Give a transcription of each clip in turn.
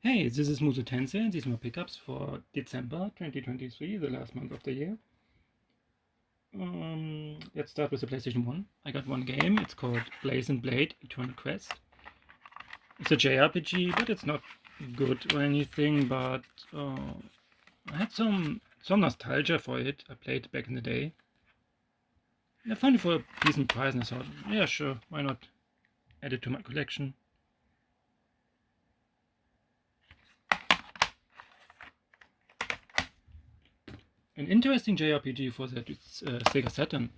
Hey, this is Muso Tensei, and these are my pickups for December 2023, the last month of the year. Let's start with the PlayStation 1. I got one game, it's called Blaze and Blade Eternal Quest. It's a JRPG, but it's not good or anything, but I had some nostalgia for it. I played it back in the day. I found it for a decent price and I thought, yeah, sure, why not add it to my collection. An interesting JRPG for that it's Sega Saturn.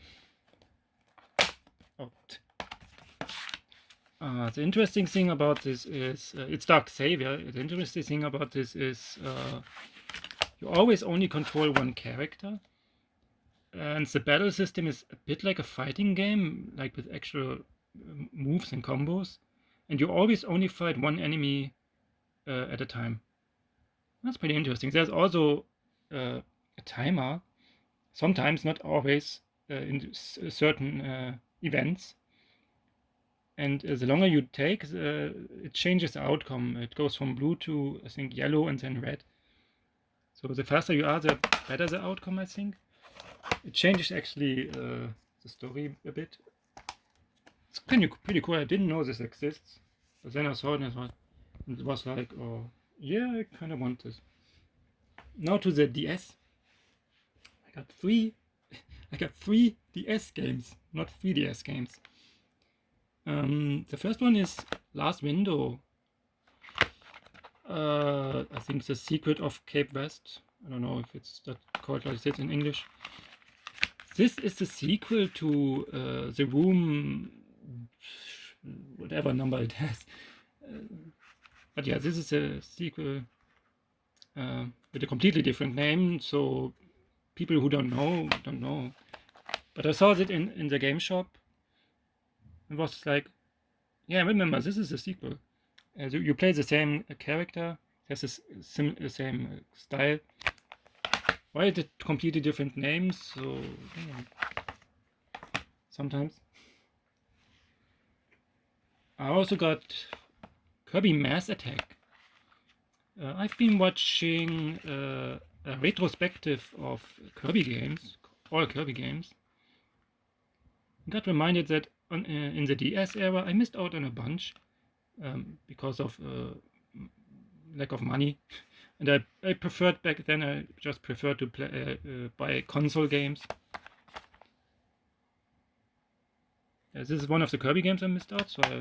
The interesting thing about this is it's Dark Savior. The interesting thing about this is you always only control one character, and the battle system is a bit like a fighting game, like with actual moves and combos, and you always only fight one enemy at a time. That's pretty interesting. There's also a timer, sometimes, not always, in certain events. And the longer you take, it changes the outcome. It goes from blue to, I think, yellow and then red. So the faster you are, the better the outcome, I think. It changes actually the story a bit. It's pretty cool. I didn't know this exists. But then I saw it and it was like, oh, yeah, I kind of want this. Now to the DS. I got three DS games, not 3DS games. The first one is Last Window. I think The Secret of Cape West. I don't know if it's that called like this in English. This is the sequel to The Room, whatever number it has. But yeah, this is a sequel with a completely different name, so people who don't know. But I saw it in the game shop. It was like, yeah, remember, this is a sequel. You play the same character, has the same style. Why is it completely different names? So, yeah. Sometimes. I also got Kirby Mass Attack. I've been watching a retrospective of Kirby games, all Kirby games. I got reminded that in the DS era I missed out on a bunch because of lack of money. And I preferred back then, I just preferred to play buy console games. This is one of the Kirby games I missed out, so I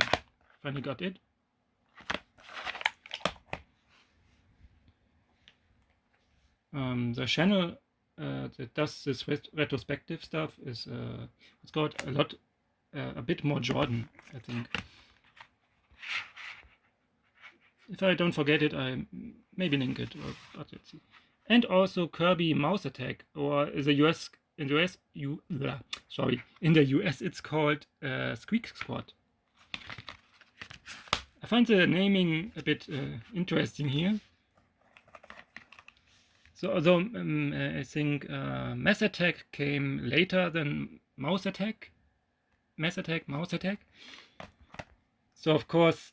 finally got it. The channel that does this retrospective stuff is it's got a bit more Jordan, I think. If I don't forget it, I maybe link it, but let's see. And also Kirby Mouse Attack, or in the US it's called Squeak Squad. I find the naming a bit interesting here. So although I think Mass Attack came later than Mouse Attack, Mass Attack, Mouse Attack. So of course,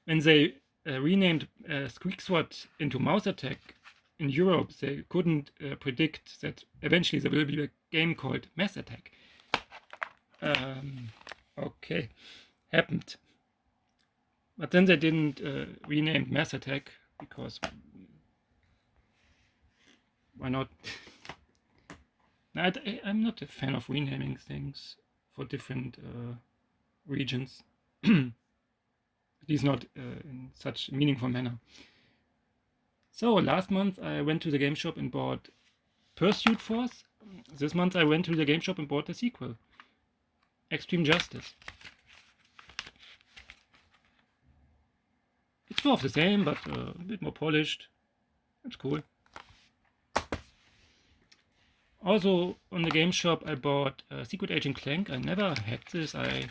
when they renamed Squeak Squad into Mouse Attack in Europe, they couldn't predict that eventually there will be a game called Mass Attack. Okay, happened. But then they didn't rename Mass Attack because why not? I'm not a fan of renaming things for different regions. At least not in such meaningful manner. So last month I went to the game shop and bought Pursuit Force. This month I went to the game shop and bought the sequel, Extreme Justice. It's more of the same, but a bit more polished. It's cool. Also on the game shop I bought Secret Agent Clank. I never had this. I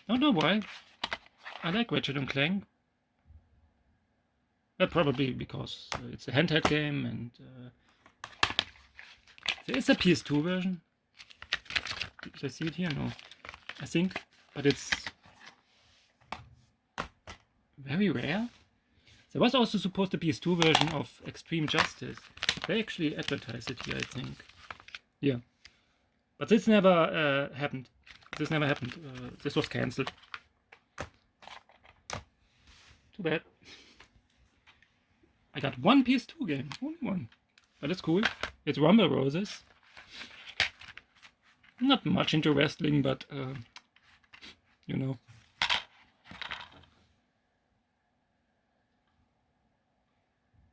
don't know why. I like Ratchet and Clank. Probably because it's a handheld game and there is a PS2 version. Did I see it here? No, I think, but it's very rare. There was also supposed to be a PS2 version of Extreme Justice. They actually advertised it here, I think. Yeah. But this never happened. This never happened. This was cancelled. Too bad. I got one PS2 game. Only one. But it's cool. It's Rumble Roses. Not much into wrestling, but you know.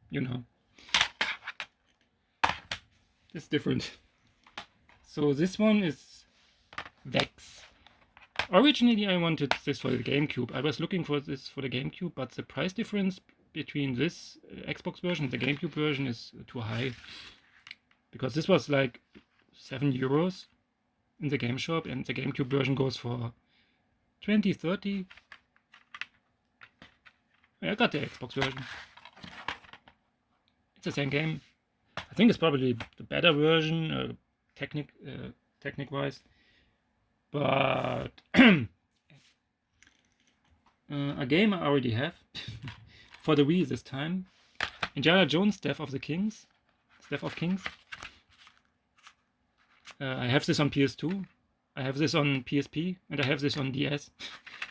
You know. It's different. So this one is Vexx. Originally I wanted this for the GameCube. I was looking for this for the GameCube, but the price difference between this Xbox version and the GameCube version is too high. Because this was like €7 in the game shop, and the GameCube version goes for 20, 30. I got the Xbox version. It's the same game. I think it's probably the better version, technique-wise. But a game I already have for the Wii this time. Indiana Jones: Death of Kings. I have this on PS2. I have this on PSP, and I have this on DS.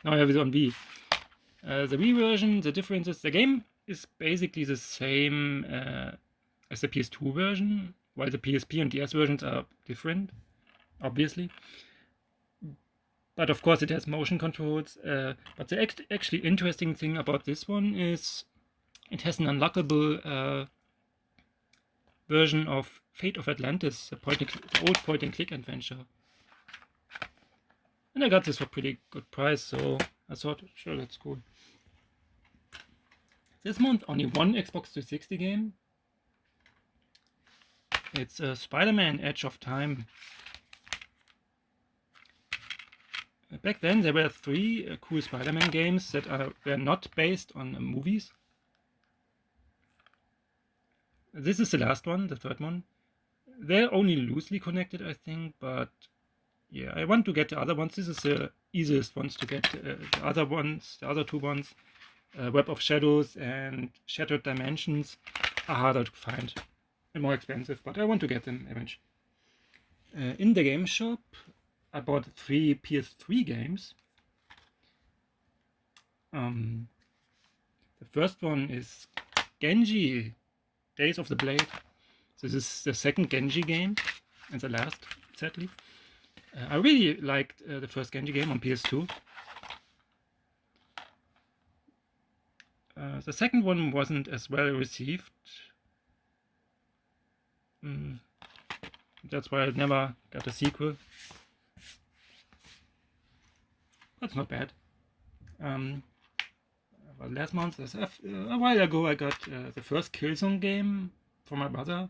Now I have it on Wii. The Wii version, the difference is the game is basically the same as the PS2 version, while the PSP and DS versions are different, obviously. But of course it has motion controls. But the actually interesting thing about this one is it has an unlockable version of Fate of Atlantis, the old point-and-click adventure. And I got this for a pretty good price, so I thought, sure, that's cool. This month, only one Xbox 360 game. It's Spider-Man: Edge of Time. Back then, there were 3 cool Spider-Man games that were not based on movies. This is the last one, the third one. They're only loosely connected, I think, but yeah, I want to get the other ones. This is the easiest ones to get. The other two ones, Web of Shadows and Shattered Dimensions, are harder to find and more expensive, but I want to get them eventually. In the game shop, I bought 3 PS3 games. The first one is Genji, Days of the Blade. This is the second Genji game, and the last, sadly. I really liked the first Genji game on PS2. The second one wasn't as well received. That's why I never got a sequel. That's not bad. Well, last month, a while ago, I got the first Killzone game for my brother.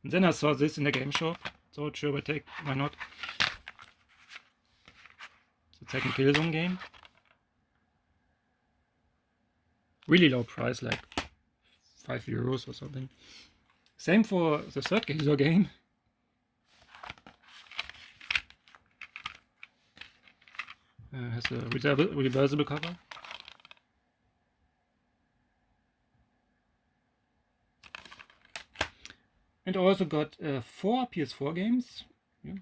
And then I saw this in the game shop. So sure, why not? The second Killzone game. Really low price, like €5 or something. Same for the third Killzone game. Has a reversible cover. And I also got 4 PS4 games. Yeah.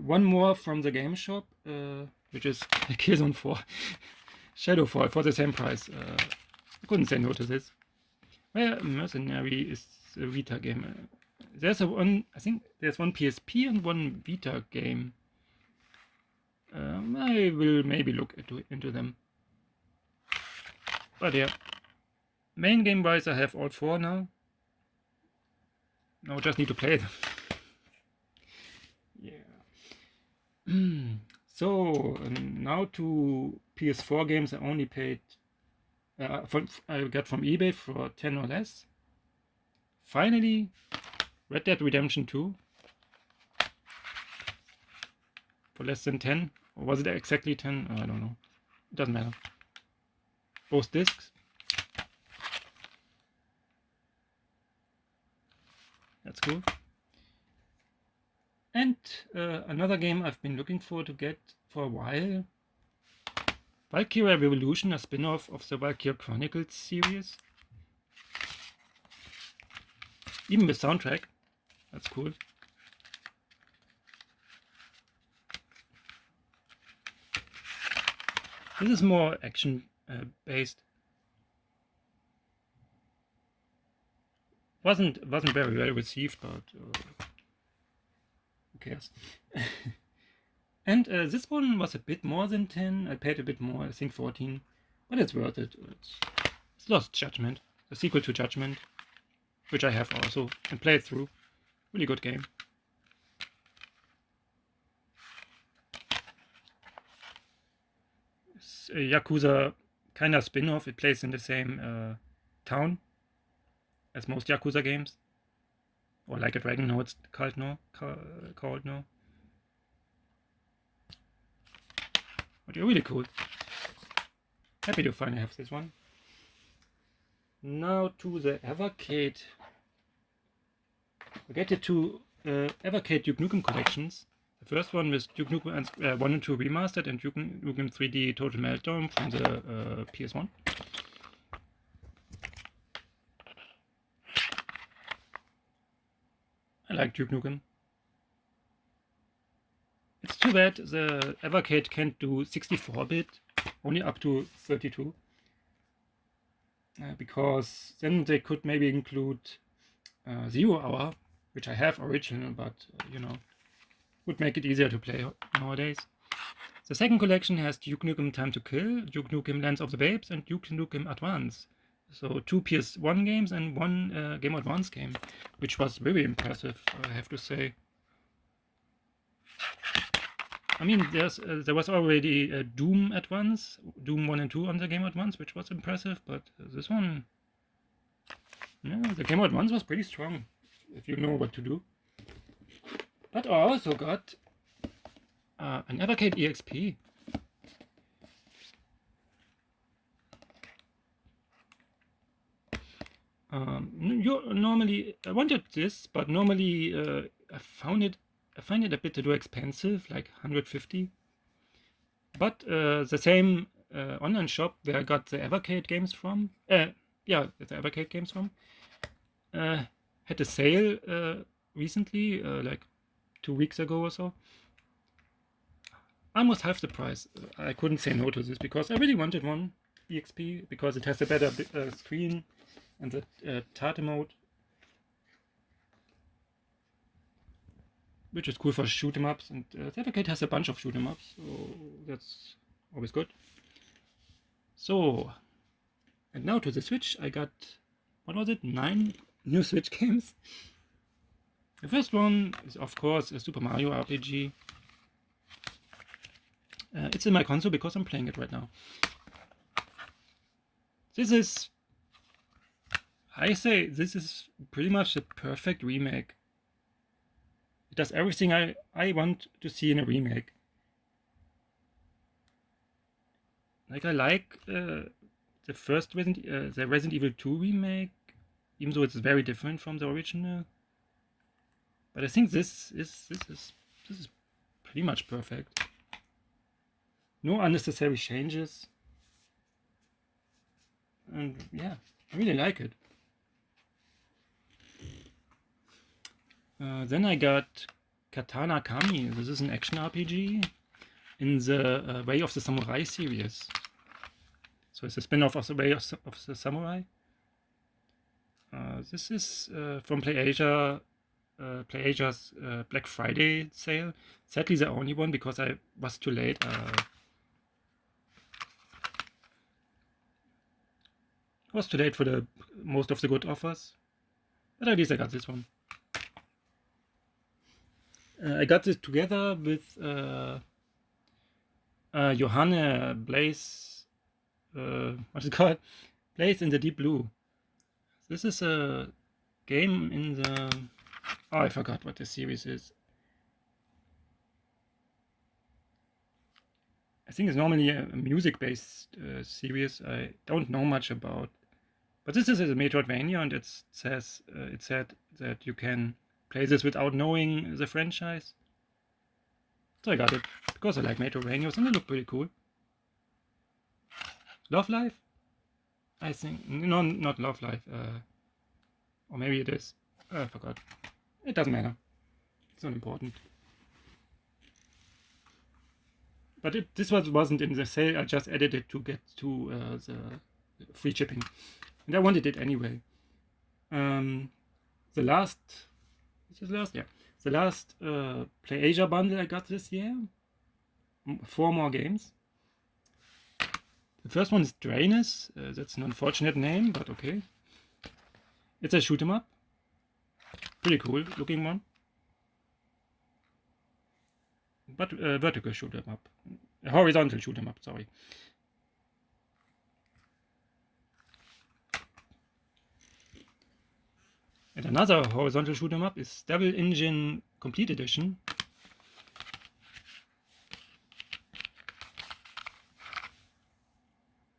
One more from the game shop, which is Killzone 4. Shadowfall for the same price. I couldn't say no to this. Well, Mercenary is a Vita game. I think there's one PSP and one Vita game. I will maybe look into them. But yeah, main game wise, I have all 4 now. Now I just need to play them. Yeah. So now to PS4 games I only paid. I got from eBay for 10 or less. Finally, Red Dead Redemption 2 for less than 10. Or was it exactly 10? I don't know. It doesn't matter. Both discs. That's cool. And another game I've been looking for to get for a while. Valkyria Revolution, a spin-off of the Valkyria Chronicles series. Even with soundtrack. That's cool. This is more action based. Wasn't very well received, but who cares? And this one was a bit more than 10. I paid a bit more, I think 14, but it's worth it. It's Lost Judgment, the sequel to Judgment, which I have also and played through. Really good game. It's a Yakuza kind of spin-off. It plays in the same town as most Yakuza games, or Like a Dragon, no, it's called no. But you're really cool. Happy to finally have this one. Now to the Evercade. We get the two Evercade Duke Nukem collections. The first one was Duke Nukem 1 and 2 Remastered and Duke Nukem 3D Total Meltdown from the PS1. I like Duke Nukem. It's too bad the Evercade can't do 64-bit, only up to 32. Because then they could maybe include 0 Hour, which I have original, but you know, would make it easier to play nowadays. The second collection has Duke Nukem Time to Kill, Duke Nukem Lands of the Babes, and Duke Nukem Advance. So 2 PS1 games and 1 Game Advance game, which was very impressive, I have to say. I mean, there was already Doom Advance, Doom 1 and 2 on the Game Advance, which was impressive, but this one, yeah, the Game Advance was pretty strong, if you know what to do. But I also got an Evercade EXP. Normally, I wanted this, but normally I find it a bit too expensive, like 150. But the same online shop where I got the Evercade games from, the Evercade games from, had a sale recently, like 2 weeks ago or so. Almost half the price. I couldn't say no to this because I really wanted one EXP because it has a better screen and the Tate mode, which is cool for shoot 'em ups, and the Evercade has a bunch of shoot 'em ups, so that's always good. So, and now to the Switch. I got, what was it, 9 new Switch games. The first one is, of course, a Super Mario RPG. It's in my console because I'm playing it right now. This is, I say, this is pretty much the perfect remake. It does everything I want to see in a remake. Like, I like the first the Resident Evil 2 remake, even though it's very different from the original. But I think this is pretty much perfect. No unnecessary changes. And yeah, I really like it. Then I got Katana Kami. This is an action RPG in the Way of the Samurai series. So it's a spin-off of the Way of the Samurai. This is from PlayAsia's Black Friday sale. Sadly, the only one because I was too late. I was too late for the most of the good offers, but at least I got this one. I got this together with Yohane Blaze. What's it called? Blaze in the Deep Blue. This is a game in the. Oh, I forgot what the series is. I think it's normally a music-based series. I don't know much about, but this is a Metroidvania, and it said that you can play this without knowing the franchise. So I got it because I like Metroidvanias and they look pretty cool. Love Life? I think, no, not Love Life, or maybe it is, I forgot. It doesn't matter, it's not important. But this wasn't in the sale, I just added it to get to the free shipping. And I wanted it anyway. The last Play Asia bundle I got this year. 4 more games. The first one is Drainus. That's an unfortunate name, but okay. It's a shoot 'em up. Pretty cool looking one. But vertical shoot 'em up. A horizontal shoot 'em up, sorry. And another horizontal shoot 'em up is Devil Engine Complete Edition.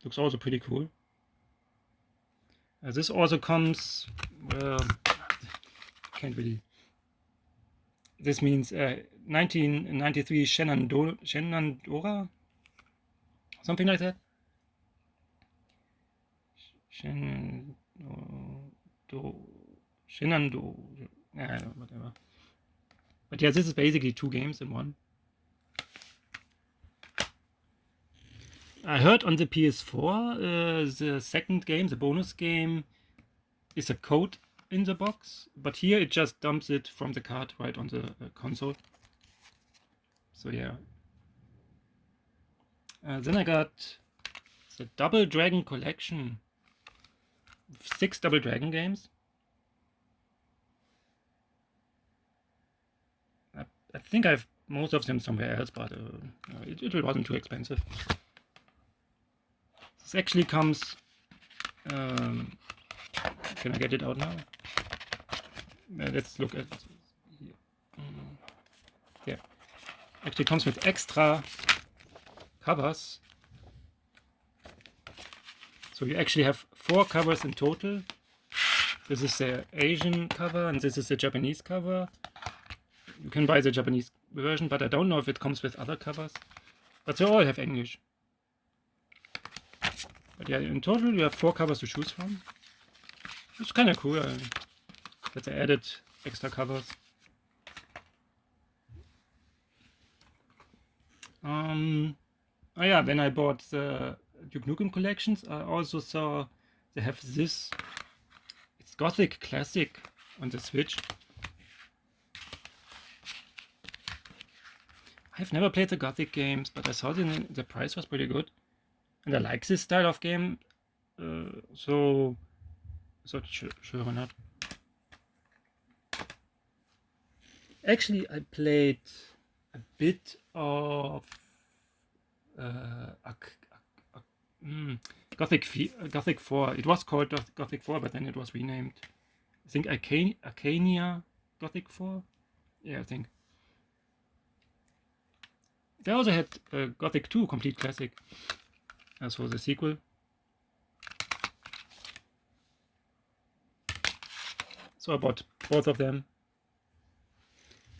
Looks also pretty cool. This also comes, can't really. This means 1993 Shenandoah, something like that. Shenandoah, whatever. But yeah, this is basically 2 games in one. I heard on the PS4 the second game, the bonus game, is a code in the box, but here it just dumps it from the card right on the console. So yeah. Then I got the Double Dragon Collection. 6 Double Dragon games. I think I have most of them somewhere else, but it wasn't too expensive. This actually comes. Can I get it out now? Let's look at it here. Yeah, actually comes with extra covers. So you actually have 4 covers in total. This is the Asian cover and this is the Japanese cover. You can buy the Japanese version, but I don't know if it comes with other covers. But they all have English. But yeah, in total you have 4 covers to choose from. It's kind of cool that they added extra covers. Oh yeah, when I bought the Duke Nukem collections, I also saw they have this. It's Gothic Classic on the Switch. I've never played the Gothic games, but I saw the price was pretty good. And I like this style of game, so sure or not. Actually, I played a bit of Gothic 4. It was called Gothic 4, but then it was renamed. I think Arcania Gothic 4. Yeah, I think. They also had Gothic 2 Complete Classic. So the sequel. So I bought both of them.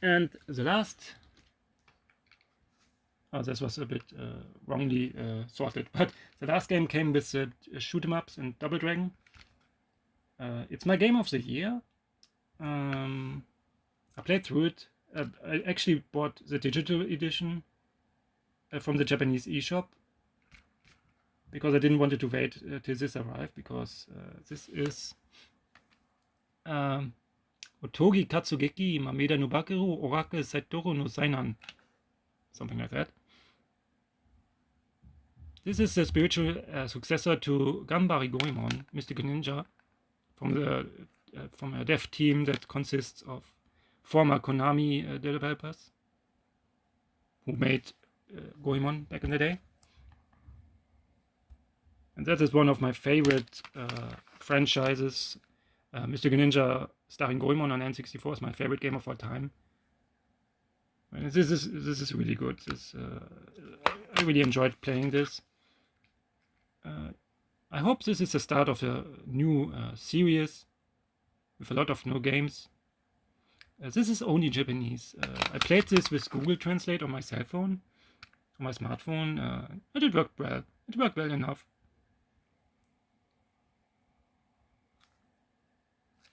And the last, this was a bit wrongly sorted, but the last game came with the shoot 'em ups and Double Dragon. It's my game of the year. I played through it. I actually bought the digital edition from the Japanese eShop because I didn't want to wait till this arrived, because this is Otogi Katsugeki Mameda no Bakeru Oracle Saitoro no Sainan. Something like that. This is the spiritual successor to Gambari Goemon, Mystical Ninja, from a dev team that consists of former Konami developers who made Goemon back in the day. And that is one of my favorite franchises. Mystical Ninja starring Goemon on N64 is my favorite game of all time. And this is really good. I really enjoyed playing this. I hope this is the start of a new series with a lot of new games. This is only Japanese. I played this with Google Translate on my cell phone, on my smartphone, and it worked well. It worked well enough.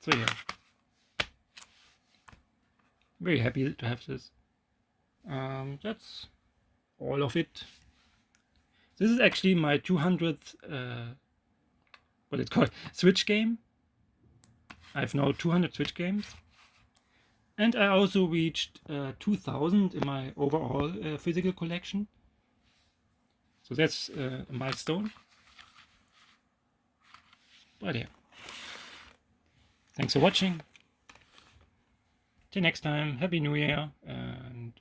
So yeah, very happy to have this. That's all of it. This is actually my 200th, what it's called, Switch game. I have now 200 Switch games. And I also reached 2000 in my overall physical collection. So that's a milestone. But yeah. Thanks for watching. Till next time, Happy New Year, and